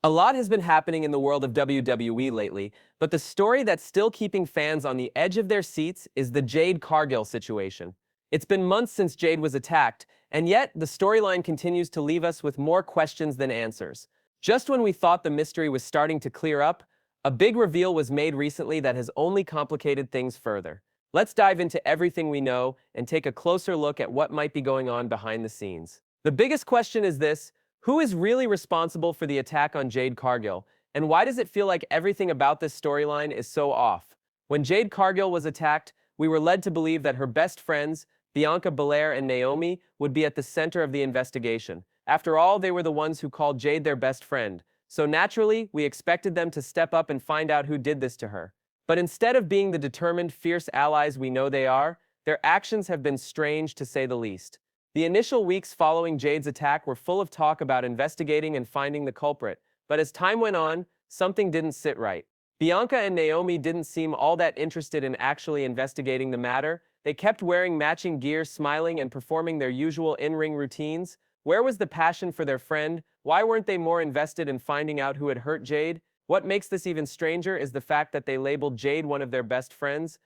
A lot has been happening in the world of WWE lately, but the story that's still keeping fans on the edge of their seats is the Jade Cargill situation. It's been months since Jade was attacked, and yet the storyline continues to leave us with more questions than answers. Just when we thought the mystery was starting to clear up, a big reveal was made recently that has only complicated things further. Let's dive into everything we know and take a closer look at what might be going on behind the scenes. The biggest question is this: who is really responsible for the attack on Jade Cargill, and why does it feel like everything about this storyline is so off? When Jade Cargill was attacked, we were led to believe that her best friends, Bianca Belair and Naomi, would be at the center of the investigation. After all, they were the ones who called Jade their best friend, so naturally, we expected them to step up and find out who did this to her. But instead of being the determined, fierce allies we know they are, their actions have been strange to say the least. The initial weeks following Jade's attack were full of talk about investigating and finding the culprit, but as time went on, something didn't sit right. Bianca and Naomi didn't seem all that interested in actually investigating the matter. They kept wearing matching gear, smiling, and performing their usual in-ring routines. Where was the passion for their friend? Why weren't they more invested in finding out who had hurt Jade? What makes this even stranger is the fact that they labeled Jade one of their best friends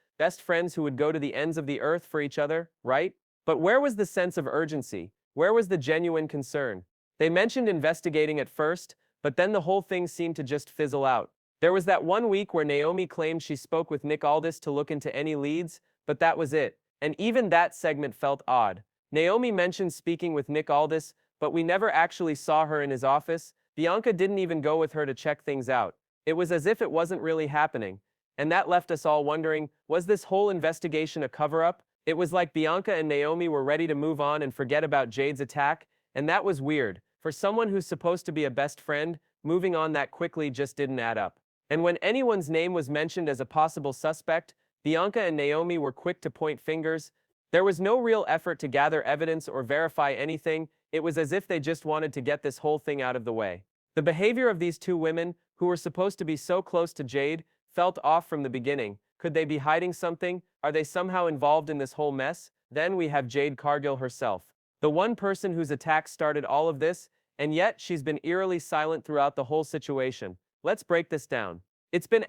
who would go to the ends of the earth for each other, right? But where was the sense of urgency? Where was the genuine concern? They mentioned investigating at first, but then the whole thing seemed to just fizzle out. There was that one week where Naomi claimed she spoke with Nick Aldis to look into any leads, but that was it. And even that segment felt odd. Naomi mentioned speaking with Nick Aldis, but we never actually saw her in his office. Bianca didn't even go with her to check things out. It was as if it wasn't really happening. And that left us all wondering, was this whole investigation a cover-up? It was like Bianca and Naomi were ready to move on and forget about Jade's attack, and that was weird. For someone who's supposed to be a best friend, moving on that quickly just didn't add up. And when anyone's name was mentioned as a possible suspect, Bianca and Naomi were quick to point fingers. There was no real effort to gather evidence or verify anything. It was as if they just wanted to get this whole thing out of the way. The behavior of these two women, who were supposed to be so close to Jade, felt off from the beginning. Could they be hiding something? Are they somehow involved in this whole mess? Then we have Jade Cargill herself, the one person whose attack started all of this, and yet she's been eerily silent throughout the whole situation. Let's break this down. It's been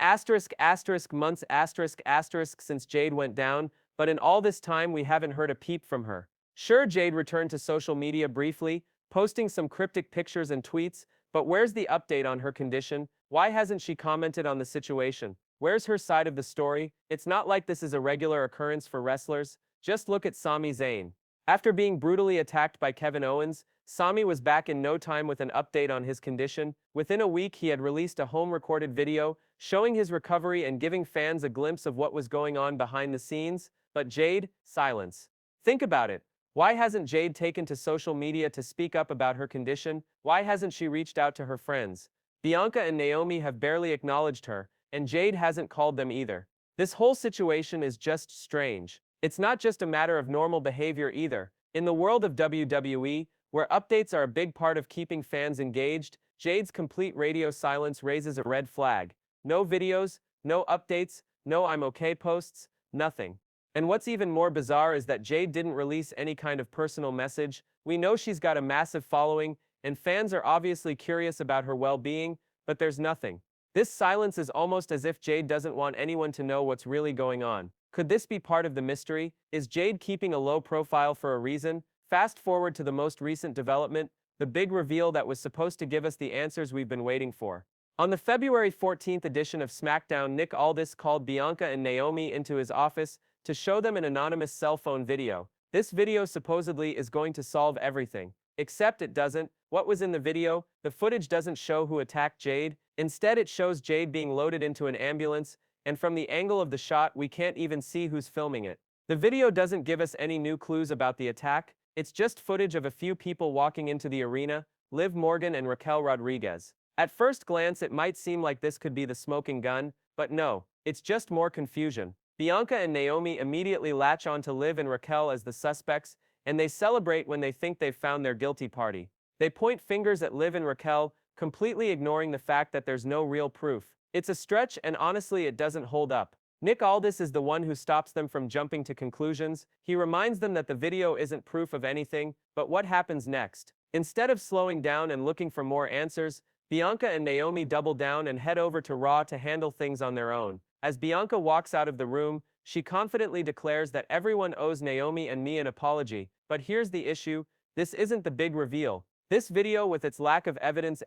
months since Jade went down, but in all this time we haven't heard a peep from her. Sure, Jade returned to social media briefly, posting some cryptic pictures and tweets, but where's the update on her condition? Why hasn't she commented on the situation? Where's her side of the story? It's not like this is a regular occurrence for wrestlers. Just look at Sami Zayn. After being brutally attacked by Kevin Owens, Sami was back in no time with an update on his condition. Within a week, he had released a home-recorded video showing his recovery and giving fans a glimpse of what was going on behind the scenes. But Jade, silence. Think about it. Why hasn't Jade taken to social media to speak up about her condition? Why hasn't she reached out to her friends? Bianca and Naomi have barely acknowledged her, and Jade hasn't called them either. This whole situation is just strange. It's not just a matter of normal behavior either. In the world of WWE, where updates are a big part of keeping fans engaged, Jade's complete radio silence raises a red flag. No videos, no updates, no I'm okay posts, nothing. And what's even more bizarre is that Jade didn't release any kind of personal message. We know she's got a massive following, and fans are obviously curious about her well-being, but there's nothing. This silence is almost as if Jade doesn't want anyone to know what's really going on. Could this be part of the mystery? Is Jade keeping a low profile for a reason? Fast forward to the most recent development, the big reveal that was supposed to give us the answers we've been waiting for. On the February 14th edition of SmackDown, Nick Aldis called Bianca and Naomi into his office to show them an anonymous cell phone video. This video supposedly is going to solve everything. Except it doesn't. What was in the video? The footage doesn't show who attacked Jade. Instead, it shows Jade being loaded into an ambulance, and from the angle of the shot, we can't even see who's filming it. The video doesn't give us any new clues about the attack. It's just footage of a few people walking into the arena, Liv Morgan and Raquel Rodriguez. At first glance, it might seem like this could be the smoking gun, but no, it's just more confusion. Bianca and Naomi immediately latch onto Liv and Raquel as the suspects, and they celebrate when they think they've found their guilty party. They point fingers at Liv and Raquel, completely ignoring the fact that there's no real proof. It's a stretch, and honestly, it doesn't hold up. Nick Aldis is the one who stops them from jumping to conclusions. He reminds them that the video isn't proof of anything, but what happens next? Instead of slowing down and looking for more answers, Bianca and Naomi double down and head over to Raw to handle things on their own. As Bianca walks out of the room, she confidently declares that everyone owes Naomi and me an apology. But here's the issue: this isn't the big reveal. This video, with its lack of evidence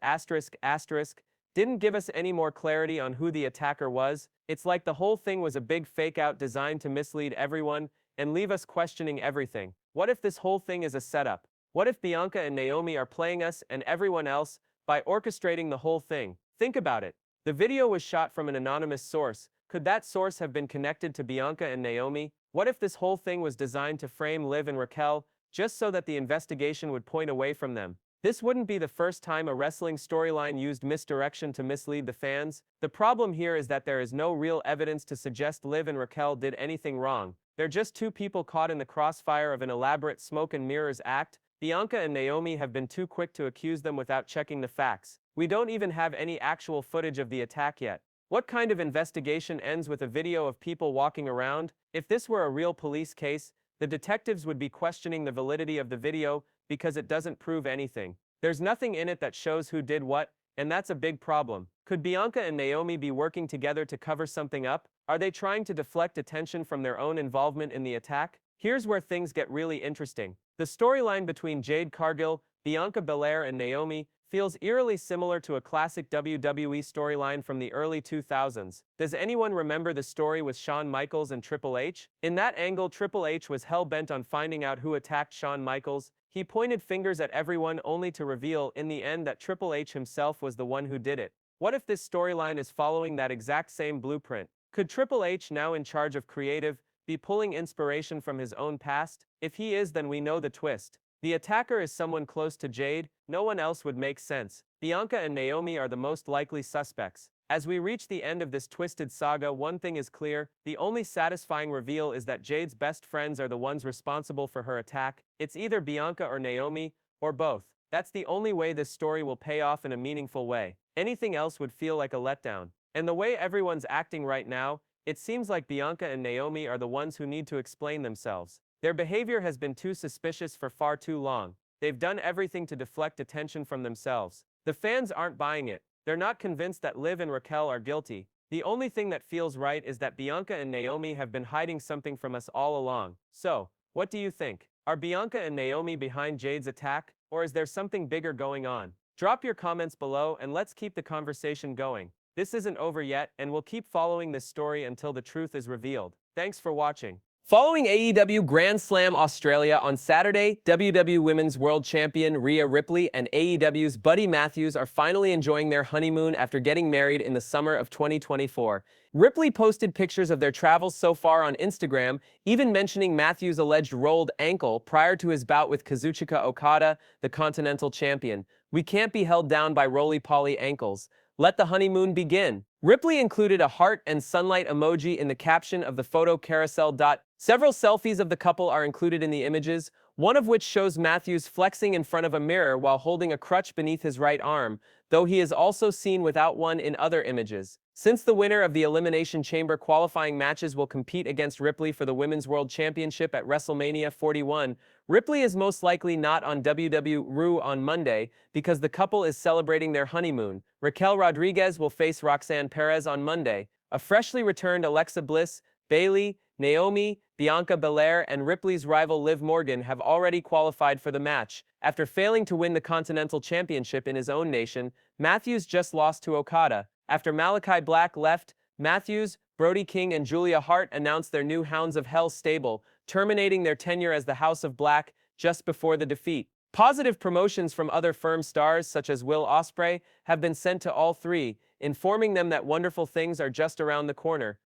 didn't give us any more clarity on who the attacker was. It's like the whole thing was a big fake-out designed to mislead everyone and leave us questioning everything. What if this whole thing is a setup? What if Bianca and Naomi are playing us and everyone else by orchestrating the whole thing? Think about it. The video was shot from an anonymous source. Could that source have been connected to Bianca and Naomi? What if this whole thing was designed to frame Liv and Raquel just so that the investigation would point away from them? This wouldn't be the first time a wrestling storyline used misdirection to mislead the fans. The problem here is that there is no real evidence to suggest Liv and Raquel did anything wrong. They're just two people caught in the crossfire of an elaborate smoke and mirrors act. Bianca and Naomi have been too quick to accuse them without checking the facts. We don't even have any actual footage of the attack yet. What kind of investigation ends with a video of people walking around? If this were a real police case, the detectives would be questioning the validity of the video because it doesn't prove anything. There's nothing in it that shows who did what, and that's a big problem. Could Bianca and Naomi be working together to cover something up? Are they trying to deflect attention from their own involvement in the attack? Here's where things get really interesting. The storyline between Jade Cargill, Bianca Belair, and Naomi feels eerily similar to a classic WWE storyline from the early 2000s. Does anyone remember the story with Shawn Michaels and Triple H? In that angle, Triple H was hell-bent on finding out who attacked Shawn Michaels. He pointed fingers at everyone only to reveal in the end that Triple H himself was the one who did it. What if this storyline is following that exact same blueprint? Could Triple H, now in charge of creative, be pulling inspiration from his own past? If he is, then we know the twist. The attacker is someone close to Jade. No one else would make sense. Bianca and Naomi are the most likely suspects. As we reach the end of this twisted saga, one thing is clear: the only satisfying reveal is that Jade's best friends are the ones responsible for her attack. It's either Bianca or Naomi, or both. That's the only way this story will pay off in a meaningful way. Anything else would feel like a letdown. And the way everyone's acting right now, it seems like Bianca and Naomi are the ones who need to explain themselves. Their behavior has been too suspicious for far too long. They've done everything to deflect attention from themselves. The fans aren't buying it. They're not convinced that Liv and Raquel are guilty. The only thing that feels right is that Bianca and Naomi have been hiding something from us all along. So, what do you think? Are Bianca and Naomi behind Jade's attack, or is there something bigger going on? Drop your comments below and let's keep the conversation going. This isn't over yet, and we'll keep following this story until the truth is revealed. Thanks for watching. Following AEW Grand Slam Australia on Saturday, WWE Women's World Champion Rhea Ripley and AEW's Buddy Matthews are finally enjoying their honeymoon after getting married in the summer of 2024. Ripley posted pictures of their travels so far on Instagram, even mentioning Matthews' alleged rolled ankle prior to his bout with Kazuchika Okada, the Continental Champion. "We can't be held down by roly-poly ankles. Let the honeymoon begin." Ripley included a heart and sunlight emoji in the caption of the photo carousel. Several selfies of the couple are included in the images, one of which shows Matthews flexing in front of a mirror while holding a crutch beneath his right arm, though he is also seen without one in other images. Since the winner of the Elimination Chamber qualifying matches will compete against Ripley for the Women's World Championship at WrestleMania 41, Ripley is most likely not on WWE on Monday because the couple is celebrating their honeymoon. Raquel Rodriguez will face Roxanne Perez on Monday. A freshly returned Alexa Bliss, Bayley, Naomi, Bianca Belair, and Ripley's rival Liv Morgan have already qualified for the match. After failing to win the Continental Championship in his own nation, Matthews just lost to Okada. After Malachi Black left, Matthews, Brody King, and Julia Hart announced their new Hounds of Hell stable, terminating their tenure as the House of Black just before the defeat. Positive promotions from other Firm stars, such as Will Ospreay, have been sent to all three, informing them that wonderful things are just around the corner.